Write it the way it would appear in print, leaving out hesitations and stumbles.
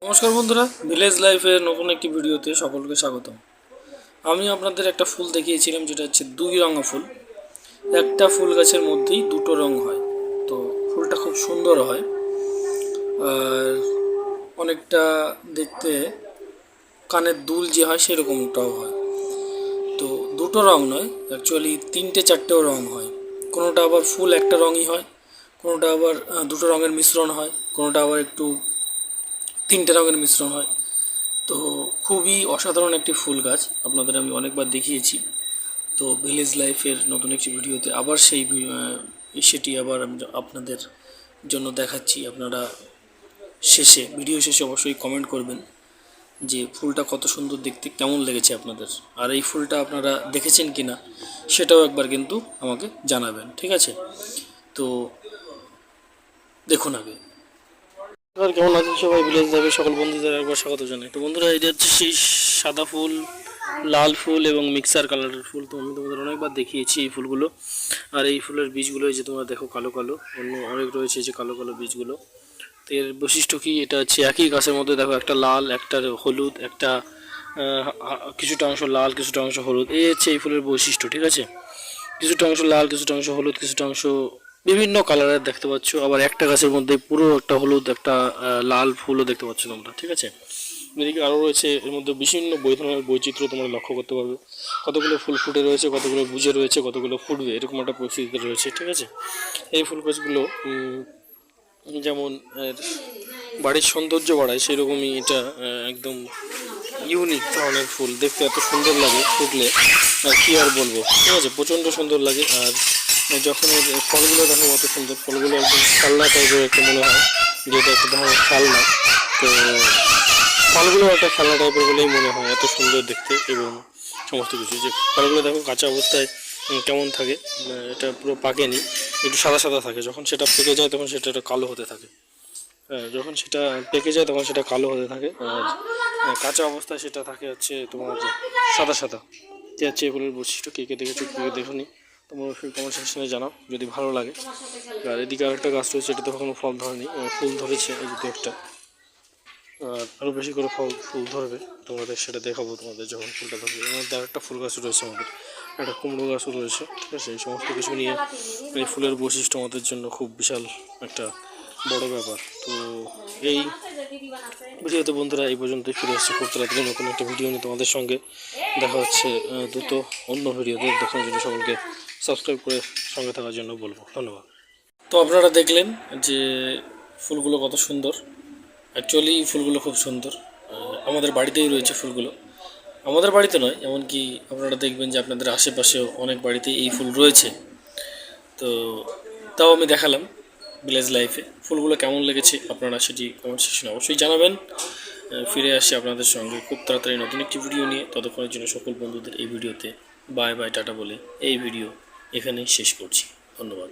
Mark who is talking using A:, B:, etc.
A: নমস্কার বন্ধুরা, ভিলেজ লাইফের নতুন একটি ভিডিওতে সকলকে স্বাগতম। আমি আপনাদের একটা ফুল দেখিয়েছিলাম, যেটা হচ্ছে দুই রঙা ফুল। একটা ফুল গাছের মধ্যেই দুটো রং হয়, তো ফুলটা খুব সুন্দর হয় আর অনেকটা দেখতে কানের দুল যে হয় সেরকমটাও হয়। তো দুটো রং নয়, অ্যাকচুয়ালি তিনটে চারটেও রং হয়। কোনোটা আবার ফুল একটা রঙই হয়, কোনোটা আবার দুটো রঙের মিশ্রণ হয়, কোনোটা আবার একটু তিনটে রঙের মিশ্রণ হয়। তো খুবই অসাধারণ একটি ফুল গাছ, আপনাদের আমি অনেকবার দেখিয়েছি। তো ভিলেজ লাইফের নতুন একটি ভিডিওতে আবার সেটি আবার আমি আপনাদের জন্য দেখাচ্ছি। আপনারা ভিডিও শেষে অবশ্যই কমেন্ট করবেন যে ফুলটা কত সুন্দর দেখতে, কেমন লেগেছে আপনাদের, আর এই ফুলটা আপনারা দেখেছেন কি না সেটাও একবার কিন্তু আমাকে জানাবেন, ঠিক আছে? তো দেখুন আগে। আর কেমন আছেন সবাই? ভিলেজ লাইফের সকল বন্ধুদের একবার স্বাগত জানাই। তো বন্ধুরা, এটা হচ্ছে সেই সাদা ফুল, লাল ফুল এবং মিক্সার কালারের ফুল। তো আমি তোমাদের অনেকবার দেখিয়েছি এই ফুলগুলো। আর এই ফুলের বীজগুলো যে তোমরা দেখো কালো কালো, অন্য অনেক রয়েছে যে কালো কালো বীজগুলো। তো এর বৈশিষ্ট্য কি? এটা হচ্ছে একই গাছের মধ্যে দেখো, একটা লাল, একটা হলুদ, একটা কিছুটা অংশ লাল, কিছুটা অংশ হলুদ। এই হচ্ছে এই ফুলের বৈশিষ্ট্য, ঠিক আছে? কিছুটা অংশ লাল, কিছুটা অংশ হলুদ, কিছুটা অংশ বিভিন্ন কালারের দেখতে পাচ্ছ। আবার একটা গাছের মধ্যে পুরো একটা হলুদ, একটা লাল ফুলও দেখতে পাচ্ছ তোমরা, ঠিক আছে? এদিকে আরও রয়েছে, এর মধ্যে বিভিন্ন ধরনের বৈচিত্র্য তোমরা লক্ষ্য করতে পারবে। কতগুলো ফুল ফুটে রয়েছে, কতগুলো বুঝে রয়েছে, কতগুলো ফুটবে, এরকম একটা পরিস্থিতিতে রয়েছে, ঠিক আছে? এই ফুল গাছগুলো যেমন বাড়ির সৌন্দর্য বাড়ায়, সেরকমই এটা একদম ইউনিক ধরনের ফুল। দেখতে এত সুন্দর লাগে ফুটলে, আর কি আর বলবো, ঠিক আছে? প্রচণ্ড সুন্দর লাগে। আর যখন এর ফলগুলো দেখো কত সুন্দর, ফলগুলো একদম খেলনা টাইপের একটা মনে হয়, যেটা একটা ধরনের খেলনা। তো ফলগুলো একটা খেলনা টাইপের বলেই মনে হয়, এত সুন্দর দেখতে এবং সমস্ত কিছু। যে ফলগুলো দেখো কাঁচা অবস্থায় কেমন থাকে, এটা পুরো পাকেনি, একটু সাদা সাদা থাকে। যখন সেটা পেকে যায় তখন সেটা একটা কালো হতে থাকে। হ্যাঁ, যখন সেটা পেকে যায় তখন সেটা কালো হতে থাকে, আর কাঁচা অবস্থায় সেটা থাকে হচ্ছে তোমার সাদা সাদা। যে হচ্ছে এগুলোর বৈশিষ্ট্য। কে কে দেখেছো, কে কে দেখোনি, তোমরা অবশ্যই কমেন্ট সেকশনে জানাও যদি ভালো লাগে। আর এদিকে আরেকটা গাছ রয়েছে, এটাতে কখনো ফল ধরেনি, ফুল ধরেছে এই যে একটা। আর আরও বেশি করে ফুল ধরবে, তোমাদের সেটা দেখাবো তোমাদের যখন ফুলটা ধরবে। এর মধ্যে আরেকটা ফুল গাছও রয়েছে আমাদের, একটা কুমড়ো গাছও রয়েছে, ঠিক আছে? এই সমস্ত কিছু নিয়ে এই ফুলের বৈশিষ্ট্য আমাদের জন্য খুব বিশাল একটা বড় ব্যাপার। তো এই ভিডিওতে বন্ধুরা এই পর্যন্তই, ফিরে আসছি খুব তাড়াতাড়ি নতুন একটা ভিডিও নিয়ে তোমাদের সঙ্গে দেখা হচ্ছে দ্রুত অন্য ভিডিওতে। দেখার জন্য সকলকে সাবস্ক্রাইব করে সঙ্গে থাকার জন্য বলবো। ধন্যবাদ। তো আপনারা দেখলেন যে ফুলগুলো কত সুন্দর। অ্যাকচুয়ালি ফুলগুলো খুব সুন্দর, আমাদের বাড়িতেই রয়েছে ফুলগুলো। আমাদের বাড়িতে নয়, এমনকি আপনারা দেখবেন যে আপনাদের আশেপাশেও অনেক বাড়িতেই এই ফুল রয়েছে। তো তাও আমি দেখালাম ভিলেজ লাইফে। ফুলগুলো কেমন লেগেছে আপনারা সেটি কমেন্ট সেকশনে অবশ্যই জানাবেন। ফিরে আসছি আপনাদের সঙ্গে খুব তাড়াতাড়ি নতুন একটি ভিডিও নিয়ে। ততক্ষণের জন্য সকল বন্ধুদের এই ভিডিওতে বাই বাই টাটা বলে এই ভিডিও এখানেই শেষ করছি। ধন্যবাদ।